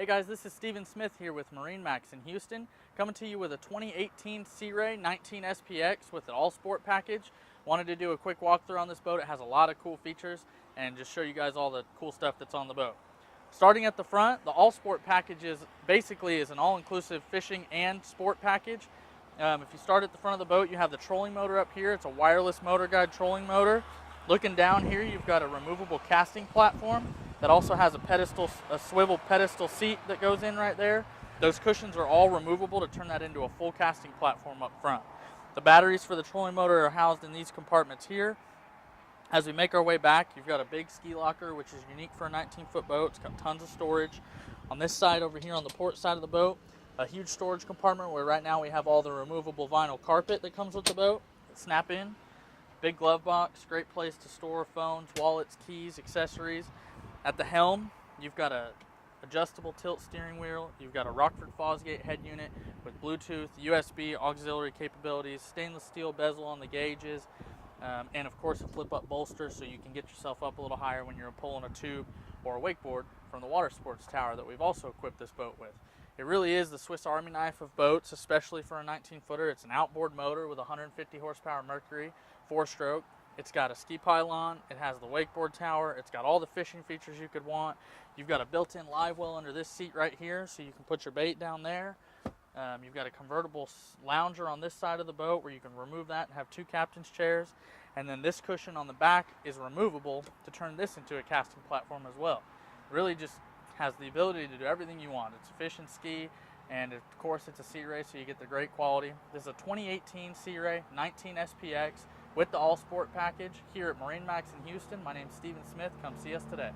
Hey guys, this is Steven Smith here with MarineMax in Houston, coming to you with a 2018 Sea Ray 19 SPX with an all-sport package. Wanted to do a quick walkthrough on this boat. It has a lot of cool features and just show you guys all the cool stuff that's on the boat. Starting at the front, the all-sport package is an all-inclusive fishing and sport package. If you start at the front of the boat, you have the trolling motor up here. It's a wireless motor guide trolling motor. Looking down here, you've got a removable casting platform that also has a swivel pedestal seat that goes in right there. Those cushions are all removable to turn that into a full casting platform up front. The batteries for the trolling motor are housed in these compartments here. As we make our way back, you've got a big ski locker, which is unique for a 19-foot boat. It's got tons of storage. On this side over here on the port side of the boat, a huge storage compartment where right now we have all the removable vinyl carpet that comes with the boat. Snap in. Big glove box, great place to store phones, wallets, keys, accessories. At the helm, you've got a adjustable tilt steering wheel. You've got a Rockford Fosgate head unit with Bluetooth, USB, auxiliary capabilities, stainless steel bezel on the gauges, and of course a flip-up bolster so you can get yourself up a little higher when you're pulling a tube or a wakeboard from the water sports tower that we've also equipped this boat with. It really is the Swiss Army knife of boats, especially for a 19-footer. It's an outboard motor with 150 horsepower Mercury, 4-stroke. It's got a ski pylon, it has the wakeboard tower, it's got all the fishing features you could want. You've got a built-in live well under this seat right here so you can put your bait down there. You've got a convertible lounger on this side of the boat where you can remove that and have two captain's chairs. And then this cushion on the back is removable to turn this into a casting platform as well. It really just has the ability to do everything you want. It's a fish and ski, and of course it's a Sea Ray, so you get the great quality. This is a 2018 Sea Ray 19 SPX with the all-sport package here at MarineMax in Houston. My name's Steven Smith. Come see us today.